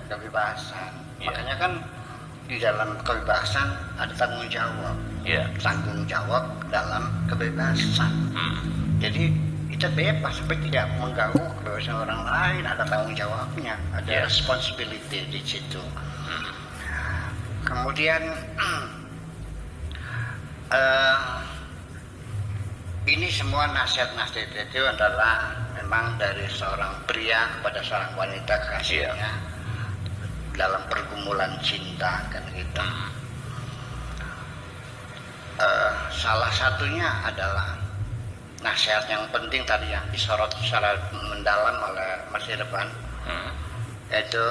kebebasan. Makanya kan di dalam kebebasan ada tanggung jawab. Tanggung jawab dalam kebebasan. Jadi kita bebas tapi tidak mengganggu kebebasan orang lain, ada tanggung jawabnya, ada responsibility di situ. Kemudian ini semua nasihat-nasihat itu adalah memang dari seorang pria kepada seorang wanita kasihnya dalam pergumulan cinta kan gitu. Salah satunya adalah nasihat yang penting tadi yang disorot secara mendalam oleh Mas Irfan, yaitu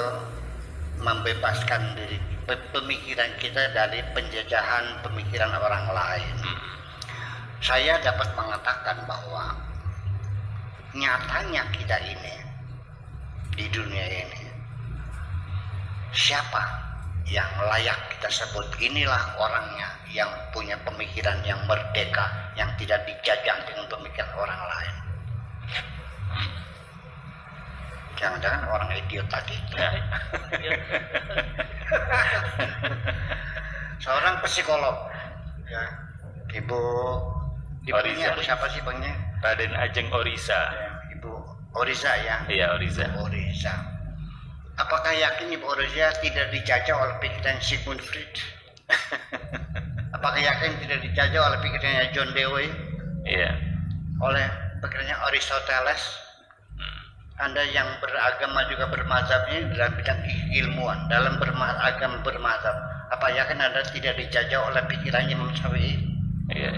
membebaskan diri pemikiran kita dari penjajahan pemikiran orang lain. Saya dapat mengatakan bahwa nyatanya kita ini di dunia ini, siapa yang layak kita sebut inilah orangnya yang punya pemikiran yang merdeka, yang tidak dijajah dengan pemikiran orang lain. Jangan-jangan orang idiot tadi. Seorang psikolog, ya, Ibu Oriza. siapa sih Bangnya? Raden Ajeng Oriza. Ibu Oriza ya? Iya, Oriza. Oriza. Apakah yakin Ibu Oriza tidak dijajah oleh pikiran Sigmund Freud? Apakah yakin tidak dijajah oleh pikirannya John Dewey? Iya. Oleh pikirannya Aristoteles? Anda yang beragama juga bermazhabnya dalam bidang ilmuwan, dalam agama bermazhab, apa yakin Anda tidak dijajah oleh pikirannya Imam Syafi'i? Iya.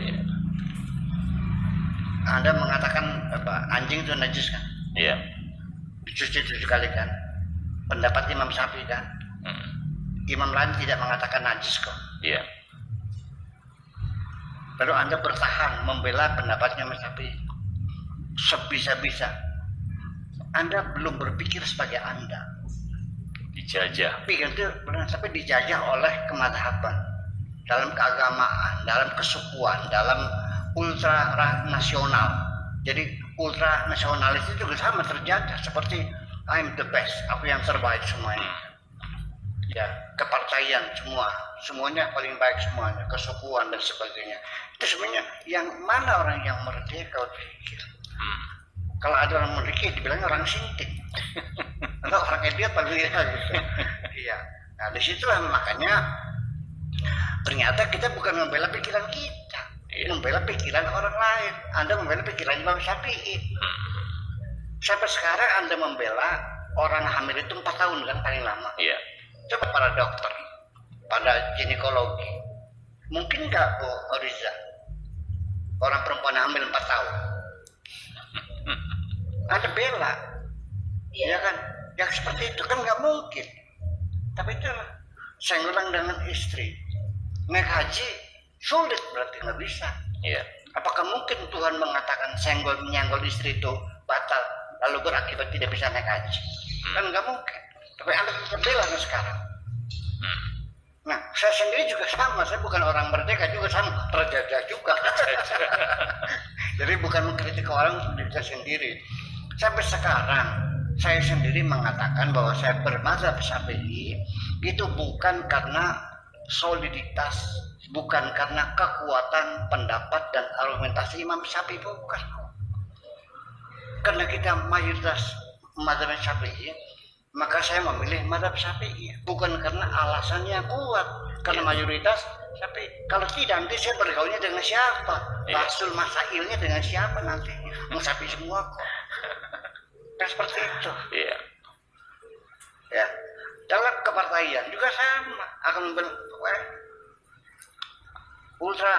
Anda mengatakan anjing itu najis kan? Iya. Dicuci 7 kali kan? Pendapat Imam Syafi'i kan? Imam lain tidak mengatakan najis kok. Iya. Lalu Anda bertahan membela pendapatnya Imam Syafi'i sebisa-bisa. Anda belum berpikir sebagai Anda. Dijajah. Pikir itu sampai dijajah oleh kemadhaban, dalam keagamaan, dalam kesukuan, dalam ultra nasional. Jadi ultra nasionalis itu juga sama terjajah seperti I'm the best, aku yang terbaik semuanya. Ya, kepartaian semuanya paling baik semuanya, kesukuan dan sebagainya. Itu sebenarnya yang mana orang yang merdeka berpikir. Kalau ada orang merdeka dibilang orang sintik atau orang idiot paling gitu. Iya. Nah disitulah makanya ternyata kita bukan membela pikiran kita, membela pikiran orang lain. Anda membela pikiran Imam Syafi'i. Sampai sekarang Anda membela orang hamil itu 4 tahun kan paling lama. Iya. Coba para dokter, pada ginekologi, mungkin nggak Bu Oriza orang perempuan hamil 4 tahun? Ada bela, ya kan? Yang seperti itu kan nggak mungkin. Tapi itu senggolan dengan istri, naik haji sulit berarti nggak bisa. Iya. Apakah mungkin Tuhan mengatakan senggol menyenggol istri itu batal, lalu berakibat tidak bisa naik haji? Kan nggak mungkin. Tapi Anda tetap bela sekarang. Nah, saya sendiri juga sama. Saya bukan orang merdeka juga sama, terjajah juga. Jadi bukan mengkritik orang diri saya sendiri. Sampai sekarang saya sendiri mengatakan bahwa saya bermazhab Syafi'i itu bukan karena soliditas, bukan karena kekuatan pendapat dan argumentasi Imam Syafi'i, bukan. Karena kita mayoritas mazhab Syafi'i, maka saya memilih mazhab Syafi'i bukan karena alasannya kuat, karena mayoritas Syafi'i. Kalau tidak nanti saya bergaulnya dengan siapa? Rasul masailnya dengan siapa nanti? Syafi'i semua kok. Kan seperti itu. Iya. Ya. Dalam kepartaian juga sama, akan ultra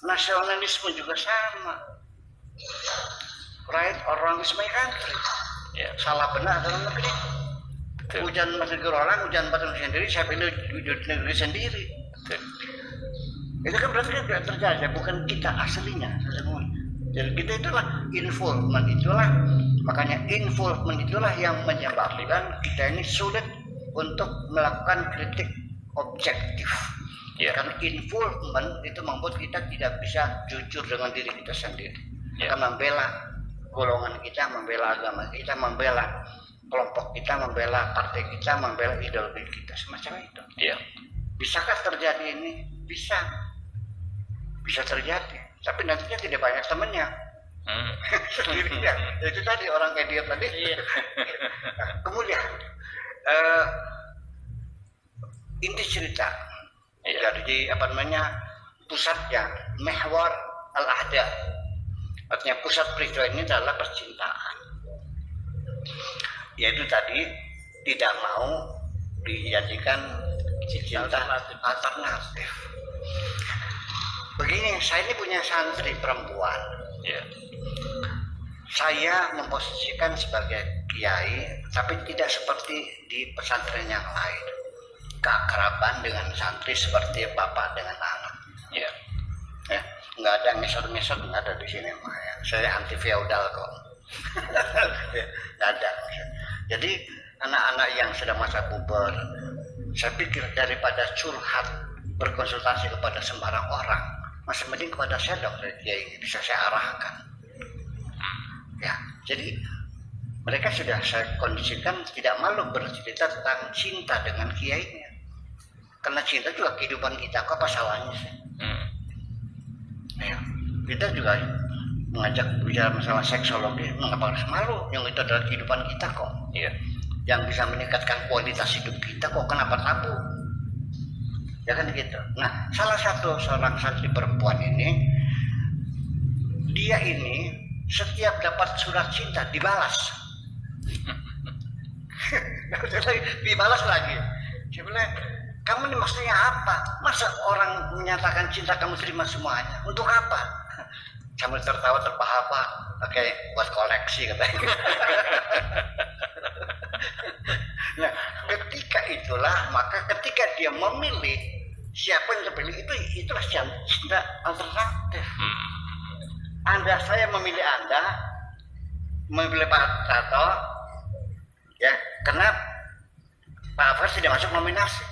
nasionalisme juga sama. Right or wrong is my country. Iya. Salah benar dalam negeri. Hujan negeri orang, hujan batu sendiri, saya pilih negeri sendiri. Itu kan berarti kan tidak terjadi, bukan kita aslinya sesungguhnya. Jadi kita itulah involvement itulah, makanya involvement itulah yang menyebabkan kita ini sulit untuk melakukan kritik objektif. Karena involvement itu membuat kita tidak bisa jujur dengan diri kita sendiri. Kita membela golongan kita, membela agama kita, membela kelompok kita, membela partai kita, membela ideologi kita, semacam itu. Iya. Bisakah terjadi ini? Bisa terjadi, tapi nantinya tidak banyak temannya. Sendirian. Itu tadi orang kayak dia tadi. Iya. Nah, kemudian inti cerita jadi pusatnya mehwar al-ahda, artinya pusat peristiwa ini adalah percintaan, yaitu tadi tidak mau dijadikan cinta alternatif. Begini, saya ini punya santri perempuan. Iya. Saya memposisikan sebagai kiai, tapi tidak seperti di pesantren yang lain. Keakraban dengan santri seperti bapak dengan anak. Iya. Ya, nggak ada ngesot-ngesot, nggak ada di sini. Ya. Saya anti feodal kok. Nggak ada. Jadi anak-anak yang sedang masa puber, saya pikir daripada curhat berkonsultasi kepada sembarang orang, masih mending kepada saya dokter kiai bisa saya arahkan. Ya, jadi mereka sudah saya kondisikan tidak malu bercerita tentang cinta dengan kiainya. Karena cinta juga kehidupan kita, kok apa salahnya sih? Ya, kita juga mengajak bicara masalah seksologi, mengapa harus malu? Yang itu adalah kehidupan kita kok. Iya. Yang bisa meningkatkan kualitas hidup kita kok, kenapa tabu? Ya kan gitu. Nah, salah satu seorang santri perempuan ini, dia ini setiap dapat surat cinta dibalas. Dibalas lagi. Saya bilang, kamu ini maksudnya apa? Masa orang menyatakan cinta kamu terima semuanya? Untuk apa? Sambil tertawa terbahak-bahak. Oke, buat koleksi katanya. Nah, ketika itulah, maka ketika dia memilih siapa yang terpilih, itulah cinta alternatif. Saya memilih Anda, memilih Pak Tato, ya, karena Pak Afras tidak masuk nominasi.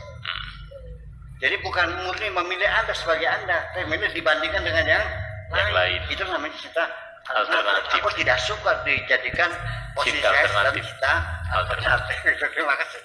Jadi bukan murni memilih Anda sebagai Anda, tapi memilih dibandingkan dengan yang lain. Itu namanya cinta alternatif. Aku tidak suka dijadikan posisi cinta saya alternatif. cinta alternatif. Terima kasih.